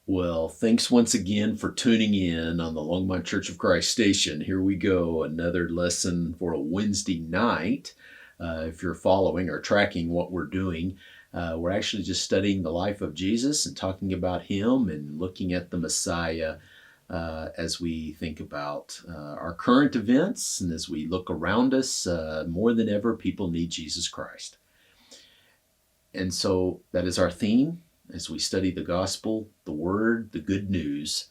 Well, thanks once again for tuning in on the Longmont Church of Christ station. Here we go, another lesson for a Wednesday night. If you're following or tracking what we're doing, we're actually just studying the life of Jesus and talking about him and looking at the Messiah as we think about our current events and as we look around us. More than ever, people need Jesus Christ. And so that is our theme as we study the gospel, the word, the good news,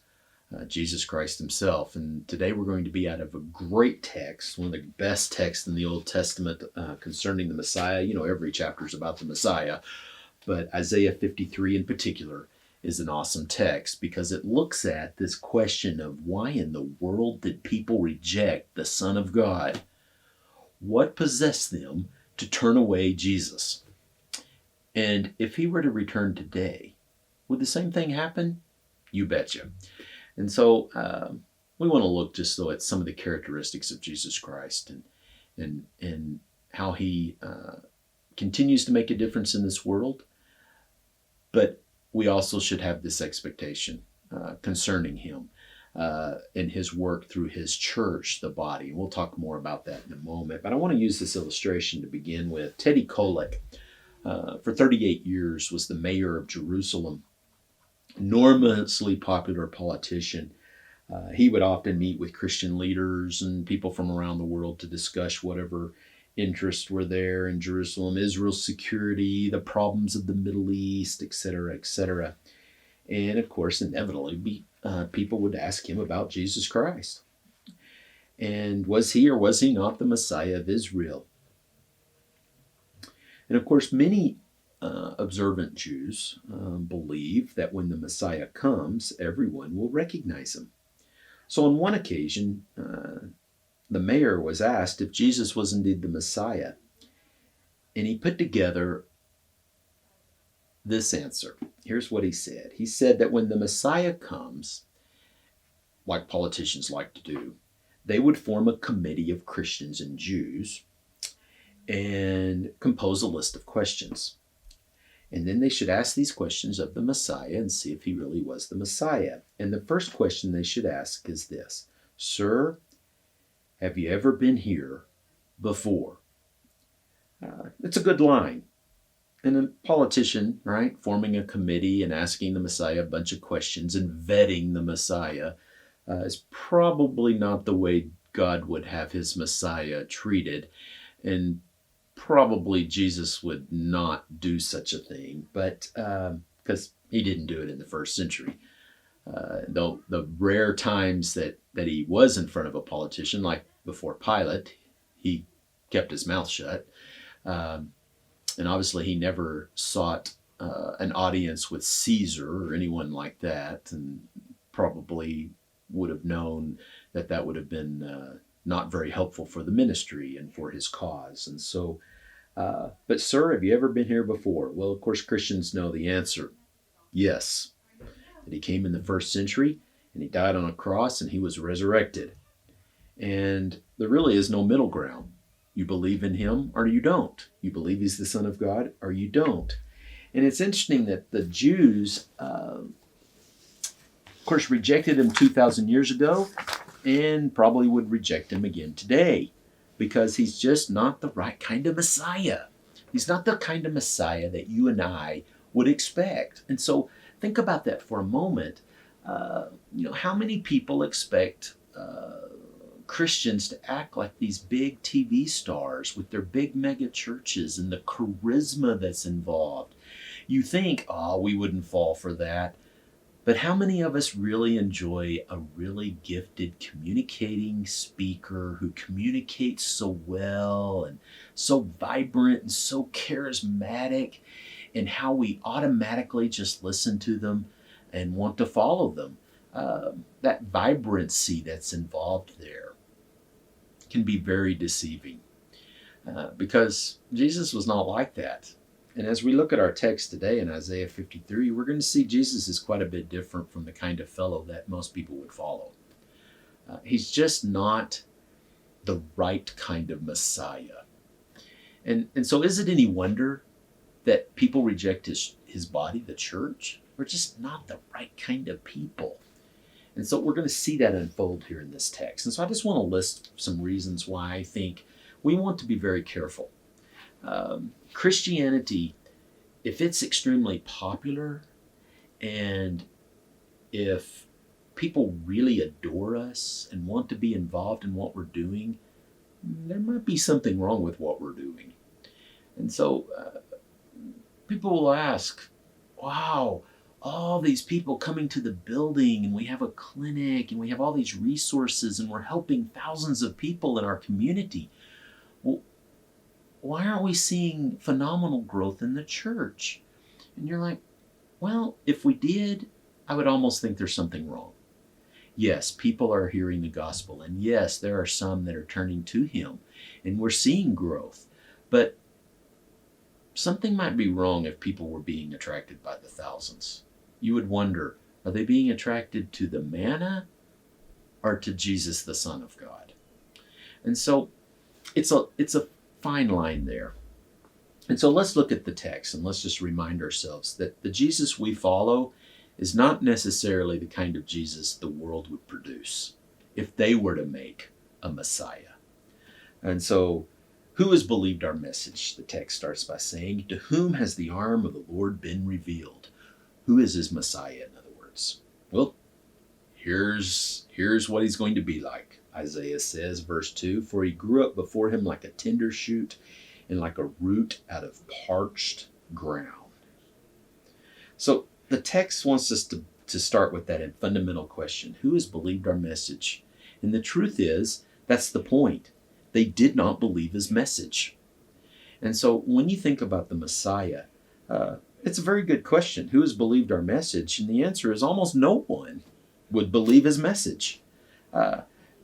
Jesus Christ himself. And today we're going to be out of a great text, one of the best texts in the Old Testament concerning the Messiah. You know, every chapter is about the Messiah, but Isaiah 53 in particular is an awesome text because it looks at this question of why in the world did people reject the Son of God? What possessed them to turn away Jesus? And if he were to return today, would the same thing happen? You betcha. And so we want to look just though at some of the characteristics of Jesus Christ and how he continues to make a difference in this world. But we also should have this expectation concerning him and his work through his church, the body. And we'll talk more about that in a moment. But I want to use this illustration to begin with. Teddy Kollek, for 38 years, was the mayor of Jerusalem, enormously popular politician. He would often meet with Christian leaders and people from around the world to discuss whatever interests were there in Jerusalem, Israel's security, the problems of the Middle East, etc., etc. And of course, inevitably, people would ask him about Jesus Christ. And was he or was he not the Messiah of Israel? And of course, many observant Jews believe that when the Messiah comes, everyone will recognize him. So on one occasion, the mayor was asked if Jesus was indeed the Messiah. And he put together this answer. Here's what he said. He said that when the Messiah comes, like politicians like to do, they would form a committee of Christians and Jews and compose a list of questions. And then they should ask these questions of the Messiah and see if he really was the Messiah. And the first question they should ask is this: Sir, have you ever been here before? It's a good line. And a politician, right, forming a committee and asking the Messiah a bunch of questions and vetting the Messiah is probably not the way God would have his Messiah treated. And probably Jesus would not do such a thing, but because he didn't do it in the first century. Though the rare times that he was in front of a politician, like before Pilate, he kept his mouth shut. And obviously he never sought an audience with Caesar or anyone like that, and probably would have known that that would have been not very helpful for the ministry and for his cause. And so, but sir, have you ever been here before? Well, of course, Christians know the answer. Yes. That he came in the first century and he died on a cross and he was resurrected. And there really is no middle ground. You believe in him or you don't. You believe he's the Son of God or you don't. And it's interesting that the Jews, of course, rejected him 2,000 years ago and probably would reject him again today because he's just not the right kind of Messiah. He's not the kind of Messiah that you and I would expect. And so think about that for a moment. How many people expect Christians to act like these big TV stars with their big mega churches and the charisma that's involved? You think, we wouldn't fall for that. But how many of us really enjoy a really gifted communicating speaker who communicates so well and so vibrant and so charismatic, and how we automatically just listen to them and want to follow them? That vibrancy that's involved there can be very deceiving because Jesus was not like that. And as we look at our text today in Isaiah 53, we're going to see Jesus is quite a bit different from the kind of fellow that most people would follow. He's just not the right kind of Messiah. And so is it any wonder that people reject his body, the church, we're just not the right kind of people. And so we're going to see that unfold here in this text. And so I just want to list some reasons why I think we want to be very careful. Christianity, if it's extremely popular and if people really adore us and want to be involved in what we're doing, there might be something wrong with what we're doing. And so people will ask, wow, all these people coming to the building, and we have a clinic, and we have all these resources, and we're helping thousands of people in our community. Well, why aren't we seeing phenomenal growth in the church? And you're like, well, if we did, I would almost think there's something wrong. Yes, people are hearing the gospel, and yes, there are some that are turning to him, and we're seeing growth. But something might be wrong if people were being attracted by the thousands. You would wonder, are they being attracted to the manna or to Jesus, the Son of God? And so it's a fine line there. And so let's look at the text and let's just remind ourselves that the Jesus we follow is not necessarily the kind of Jesus the world would produce if they were to make a Messiah. And so, who has believed our message? The text starts by saying, to whom has the arm of the Lord been revealed? Who is his Messiah, in other words? Well, here's what he's going to be like. Isaiah says, verse 2, for he grew up before him like a tender shoot and like a root out of parched ground. So the text wants us to start with that fundamental question. Who has believed our message? And the truth is, that's the point. They did not believe his message. And so when you think about the Messiah, it's a very good question. Who has believed our message? And the answer is almost no one would believe his message.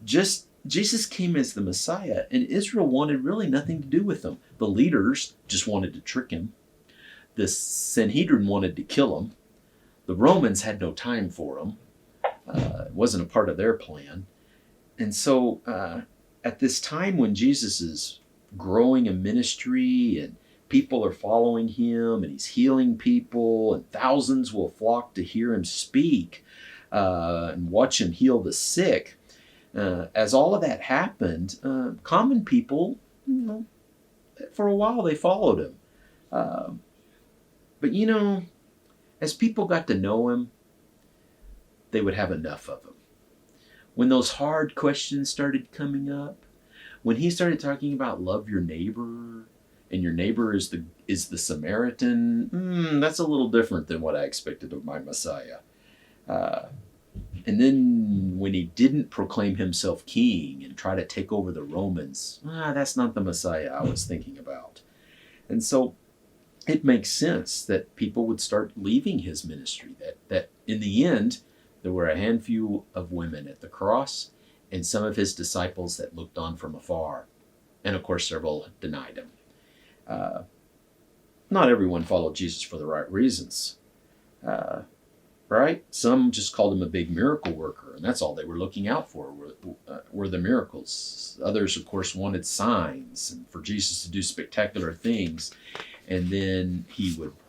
Jesus came as the Messiah, and Israel wanted really nothing to do with him. The leaders just wanted to trick him. The Sanhedrin wanted to kill him. The Romans had no time for him. It wasn't a part of their plan. And so at this time when Jesus is growing a ministry and people are following him and he's healing people and thousands will flock to hear him speak and watch him heal the sick, as all of that happened, common people, for a while they followed him. But as people got to know him, they would have enough of him. When those hard questions started coming up, when he started talking about love your neighbor, and your neighbor is the Samaritan, that's a little different than what I expected of my Messiah. And then when he didn't proclaim himself king and try to take over the Romans, that's not the Messiah I was thinking about. And so it makes sense that people would start leaving his ministry, that in the end, there were a handful of women at the cross and some of his disciples that looked on from afar. And of course, several denied him. Not everyone followed Jesus for the right reasons. Right? Some just called him a big miracle worker, and that's all they were looking out for were the miracles. Others, of course, wanted signs and for Jesus to do spectacular things, and then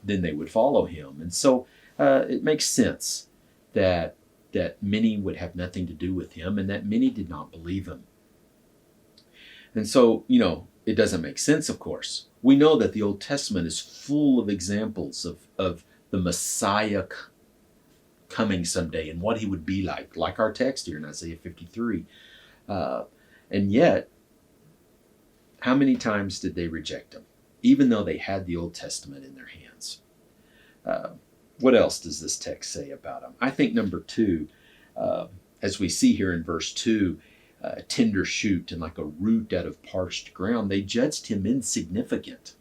they would follow him. And so it makes sense that many would have nothing to do with him, and that many did not believe him. And so, it doesn't make sense, of course. We know that the Old Testament is full of examples of the Messiah coming someday and what he would be like our text here in Isaiah 53. And yet, how many times did they reject him, even though they had the Old Testament in their hands? What else does this text say about him? I think number 2, as we see here in verse 2, a tender shoot and like a root out of parched ground, they judged him insignificant.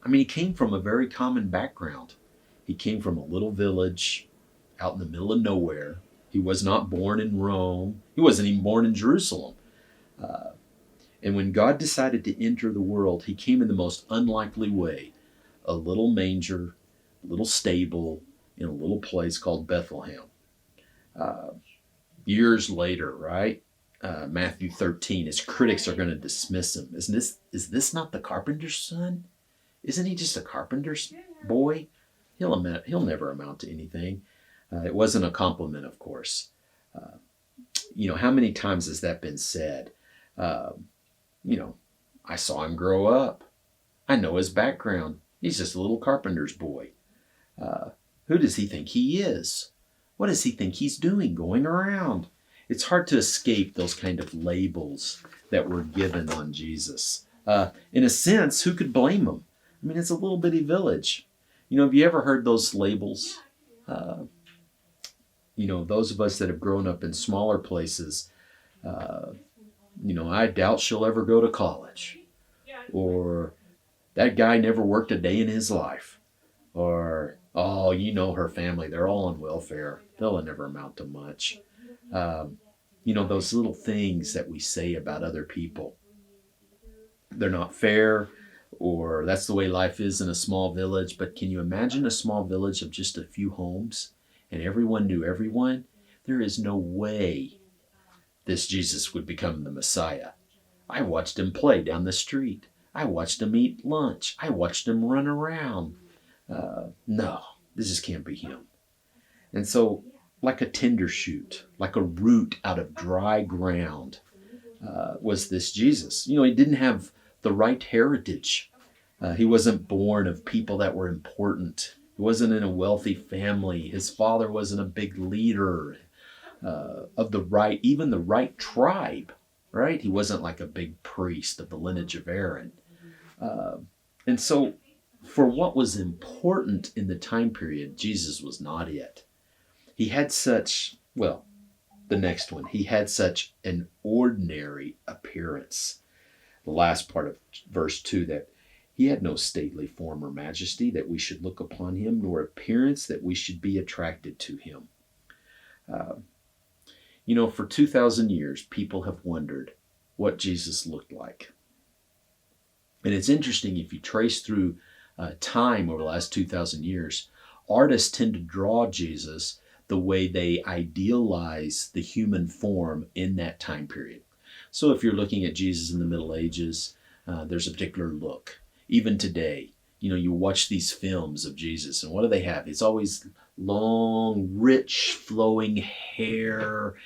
He came from a very common background. He came from a little village out in the middle of nowhere. He was not born in Rome. He wasn't even born in Jerusalem. And when God decided to enter the world, he came in the most unlikely way. A little manger, a little stable, in a little place called Bethlehem. Years later, right? Matthew 13, his critics are going to dismiss him. Is this not the carpenter's son? Isn't he just a carpenter's boy? he'll never amount to anything. It wasn't a compliment, of course. Uh, how many times has that been said? Uh, you know, I saw him grow up. I know his background. He's just a little carpenter's boy. Uh, who does he think he is? What does he think he's doing going around? It's hard to escape those kind of labels that were given on Jesus. In a sense, who could blame him? I mean, it's a little bitty village. Have you ever heard those labels? Uh, those of us that have grown up in smaller places, uh, I doubt she'll ever go to college. Or that guy never worked a day in his life. Or, oh, her family, they're all on welfare. They'll never amount to much. Those little things that we say about other people. They're not fair, or that's the way life is in a small village. But can you imagine a small village of just a few homes and everyone knew everyone? There is no way this Jesus would become the Messiah. I watched him play down the street. I watched him eat lunch. I watched him run around. No, this just can't be him. And so, like a tender shoot, like a root out of dry ground, was this Jesus. He didn't have the right heritage. He wasn't born of people that were important. He wasn't in a wealthy family. His father wasn't a big leader of even the right tribe, right? He wasn't like a big priest of the lineage of Aaron. And so, for what was important in the time period, Jesus was not it. He had the next one, he had such an ordinary appearance. The last part of verse 2, that he had no stately form or majesty that we should look upon him, nor appearance that we should be attracted to him. For 2,000 years, people have wondered what Jesus looked like. And it's interesting, if you trace through time over the last 2,000 years, artists tend to draw Jesus the way they idealize the human form in that time period. So if you're looking at Jesus in the Middle Ages, there's a particular look. Even today, you watch these films of Jesus, and what do they have? It's always long, rich, flowing hair.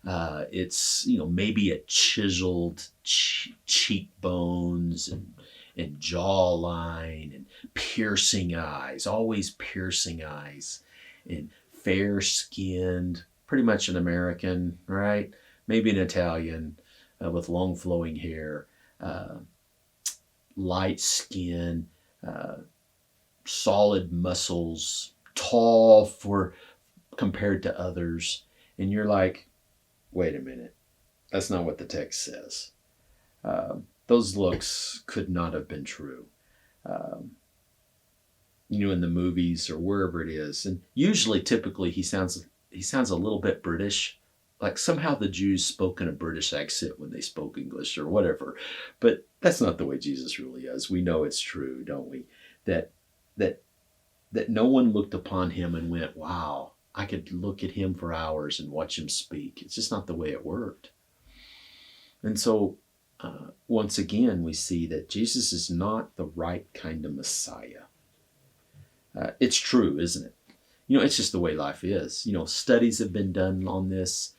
It's, maybe a chiseled cheekbones and jawline and piercing eyes, always piercing eyes, and fair-skinned, pretty much an American, right? Maybe an Italian with long flowing hair, light skin, solid muscles, tall compared to others. And you're like, wait a minute, that's not what the text says. Those looks could not have been true. In the movies or wherever it is. And typically, he sounds a little bit British. Like somehow the Jews spoke in a British accent when they spoke English or whatever. But that's not the way Jesus really is. We know it's true, don't we? That no one looked upon him and went, wow, I could look at him for hours and watch him speak. It's just not the way it worked. And so, once again, we see that Jesus is not the right kind of Messiah. It's true, isn't it? It's just the way life is. Studies have been done on this.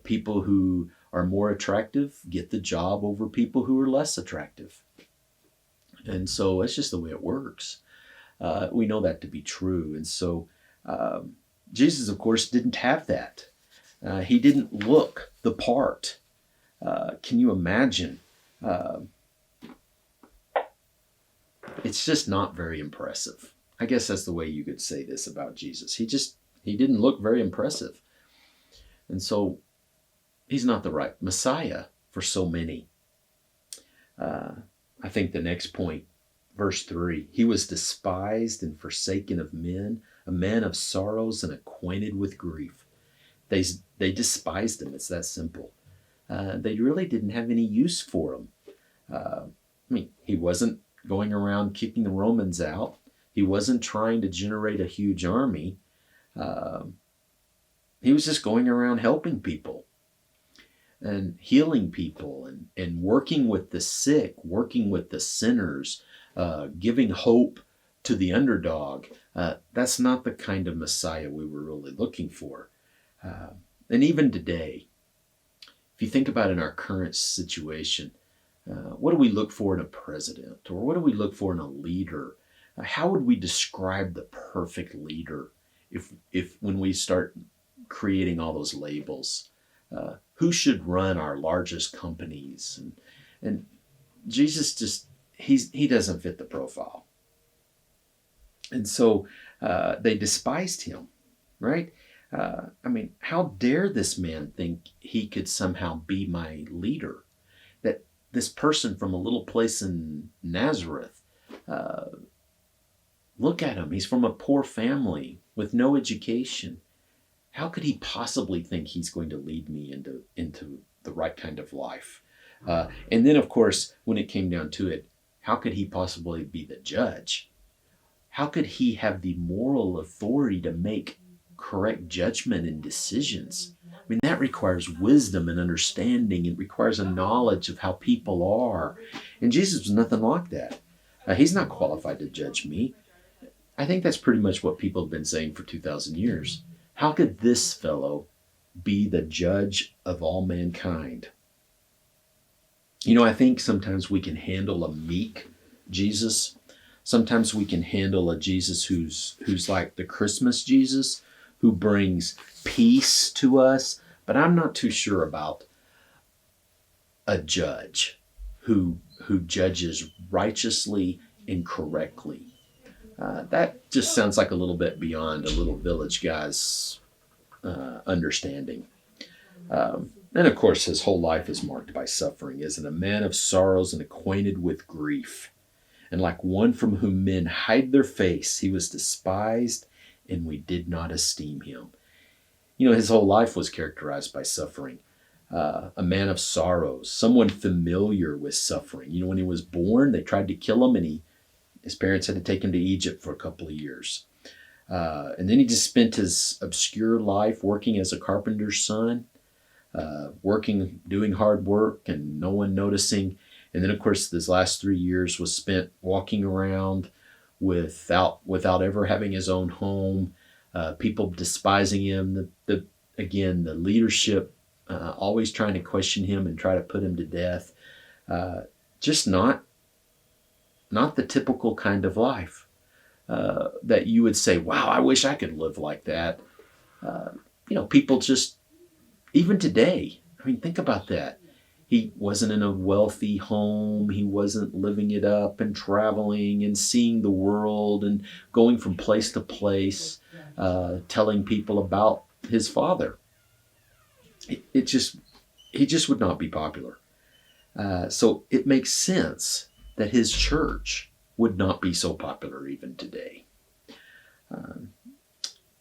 People who are more attractive get the job over people who are less attractive. And so it's just the way it works. We know that to be true. And so Jesus, of course, didn't have that. He didn't look the part. Can you imagine? It's just not very impressive. I guess that's the way you could say this about Jesus. He didn't look very impressive. And so he's not the right Messiah for so many. I think the next point, verse 3, he was despised and forsaken of men, a man of sorrows and acquainted with grief. They despised him. It's that simple. They really didn't have any use for him. He wasn't going around kicking the Romans out. He wasn't trying to generate a huge army. He was just going around helping people and healing people and working with the sick, working with the sinners, giving hope to the underdog, That's not the kind of Messiah we were really looking for. And even today, if you think about in our current situation, what do we look for in a president? Or what do we look for in a leader? How would we describe the perfect leader if when we start creating all those labels? Who should run our largest companies? And Jesus just, he doesn't fit the profile. And so they despised him, right? I mean, how dare this man think he could somehow be my leader? That this person from a little place in Nazareth, look at him. He's from a poor family with no education. How could he possibly think he's going to lead me into the right kind of life? And then, of course, when it came down to it, how could he possibly be the judge? How could he have the moral authority to make correct judgment and decisions? I mean, that requires wisdom and understanding. It requires a knowledge of how people are. And Jesus was nothing like that. He's not qualified to judge me. I think that's pretty much what people have been saying for 2,000 years. How could this fellow be the judge of all mankind? You know, I think sometimes we can handle a meek Jesus. Sometimes we can handle a Jesus who's like the Christmas Jesus, who brings peace to us. But I'm not too sure about a judge who judges righteously and correctly. That just sounds like a little bit beyond a little village guy's understanding. And of course, his whole life is marked by suffering. Isn't a man of sorrows and acquainted with grief. And like one from whom men hide their face, he was despised, and we did not esteem him. You know, his whole life was characterized by suffering. A man of sorrows, someone familiar with suffering. You know, when he was born, they tried to kill him, and his parents had to take him to Egypt for a couple of years. And then he just spent his obscure life working as a carpenter's son, doing hard work, and no one noticing. And then, of course, his last 3 years was spent walking around without ever having his own home. People despising him. The leadership always trying to question him and try to put him to death. Just not the typical kind of life that you would say, wow, I wish I could live like that. People just, even today, I mean, think about that. He wasn't in a wealthy home. He wasn't living it up and traveling and seeing the world and going from place to place, telling people about his father. He just would not be popular. So it makes sense that his church would not be so popular even today.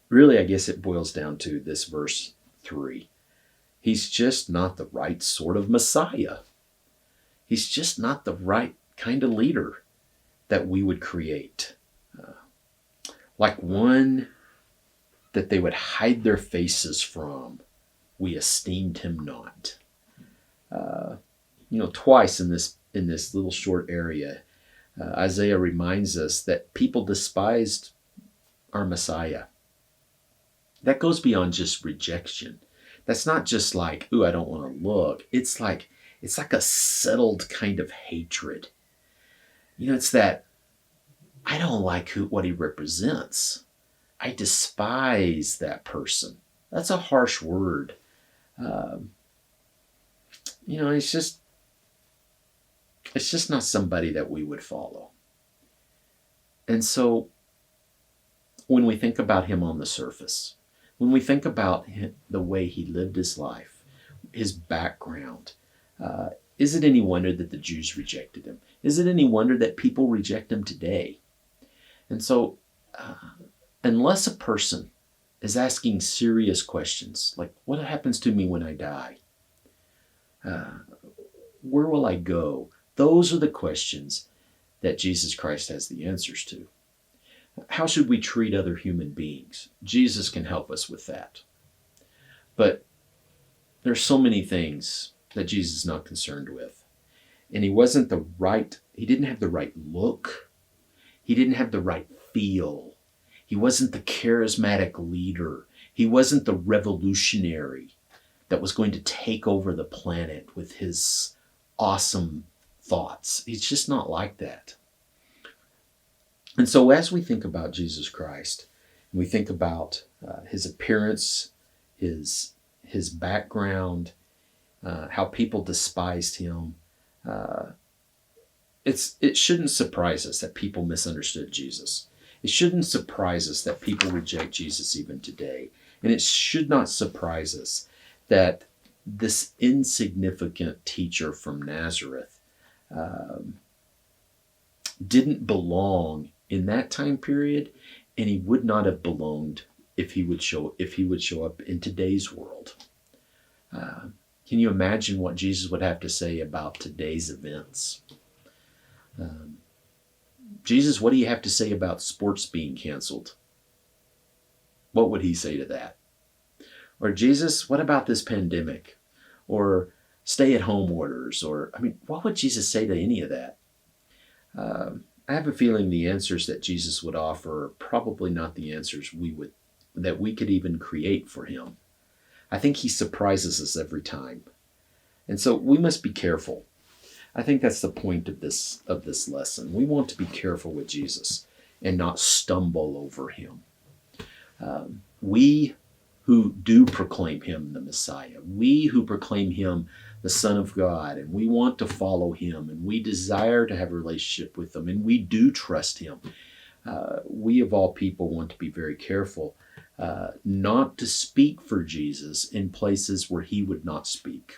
Really, I guess it boils down to this verse 3. He's just not the right sort of Messiah. He's just not the right kind of leader that we would create. Like one that they would hide their faces from, we esteemed him not. Twice in this little short area, Isaiah reminds us that people despised our Messiah. That goes beyond just rejection. That's not just like, ooh, I don't want to look. It's like a settled kind of hatred. It's that I don't like what he represents. I despise that person. That's a harsh word. It's just not somebody that we would follow. And so when we think about him on the surface, when we think about the way he lived his life, his background, is it any wonder that the Jews rejected him? Is it any wonder that people reject him today? And so, unless a person is asking serious questions, like, what happens to me when I die? Where will I go? Those are the questions that Jesus Christ has the answers to. How should we treat other human beings? Jesus can help us with that. But there's so many things that Jesus is not concerned with. And he didn't have the right look. He didn't have the right feel. He wasn't the charismatic leader. He wasn't the revolutionary that was going to take over the planet with his awesome thoughts. He's just not like that. And so as we think about Jesus Christ, and we think about his appearance, his background, how people despised him, it shouldn't surprise us that people misunderstood Jesus. It shouldn't surprise us that people reject Jesus even today. And it should not surprise us that this insignificant teacher from Nazareth didn't belong in that time period, and he would not have belonged if he would show up in today's world. Can you imagine what Jesus would have to say about today's events? Jesus, what do you have to say about sports being canceled? What would he say to that? Or Jesus, what about this pandemic? Or stay-at-home orders? Or, what would Jesus say to any of that? I have a feeling the answers that Jesus would offer are probably not the answers that we could even create for him. I think he surprises us every time. And so we must be careful. I think that's the point of this lesson. We want to be careful with Jesus and not stumble over him. We who do proclaim him the Messiah, we who proclaim him the Son of God, and we want to follow him, and we desire to have a relationship with him, and we do trust him. We of all people want to be very careful not to speak for Jesus in places where he would not speak.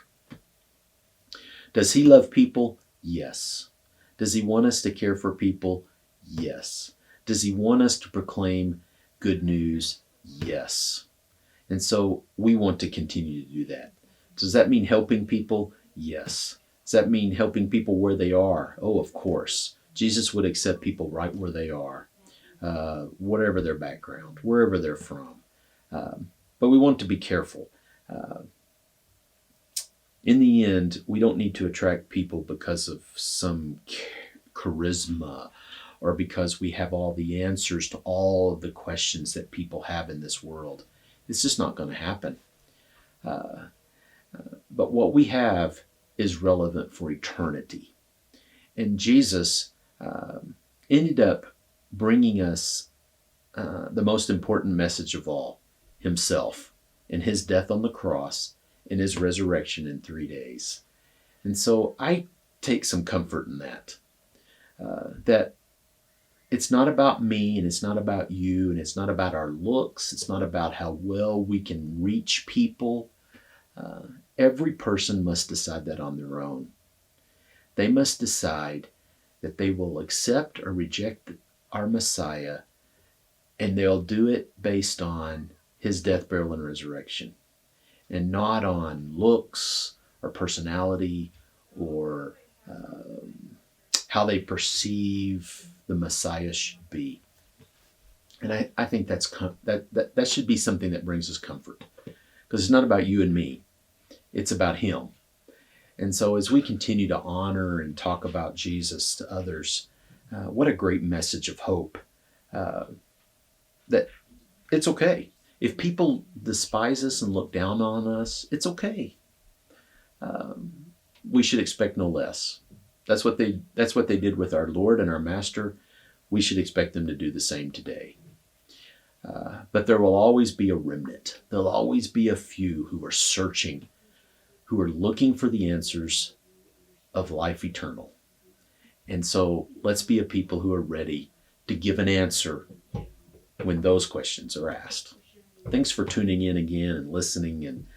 Does he love people? Yes. Does he want us to care for people? Yes. Does he want us to proclaim good news? Yes. And so we want to continue to do that. Does that mean helping people? Yes. Does that mean helping people where they are? Oh, of course. Jesus would accept people right where they are, whatever their background, wherever they're from. But we want to be careful. In the end, we don't need to attract people because of some charisma or because we have all the answers to all of the questions that people have in this world. It's just not going to happen. But what we have is relevant for eternity. And Jesus ended up bringing us the most important message of all, himself, and his death on the cross, and his resurrection in 3 days. And so I take some comfort in that. That it's not about me, and it's not about you, and it's not about our looks. It's not about how well we can reach people. Every person must decide that on their own. They must decide that they will accept or reject our Messiah, and they'll do it based on his death, burial, and resurrection, and not on looks or personality or how they perceive the Messiah should be. And I think that should be something that brings us comfort, because it's not about you and me. It's about him. And so as we continue to honor and talk about Jesus to others, what a great message of hope. That it's okay. If people despise us and look down on us, it's okay. We should expect no less. That's what they did with our Lord and our Master. We should expect them to do the same today. But there will always be a remnant. There'll always be a few who are searching, who are looking for the answers of life eternal. And so let's be a people who are ready to give an answer when those questions are asked. Thanks for tuning in again and listening, and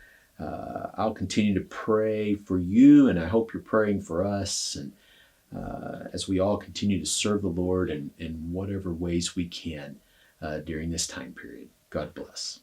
I'll continue to pray for you, and I hope you're praying for us, and as we all continue to serve the Lord in whatever ways we can during this time period. God bless.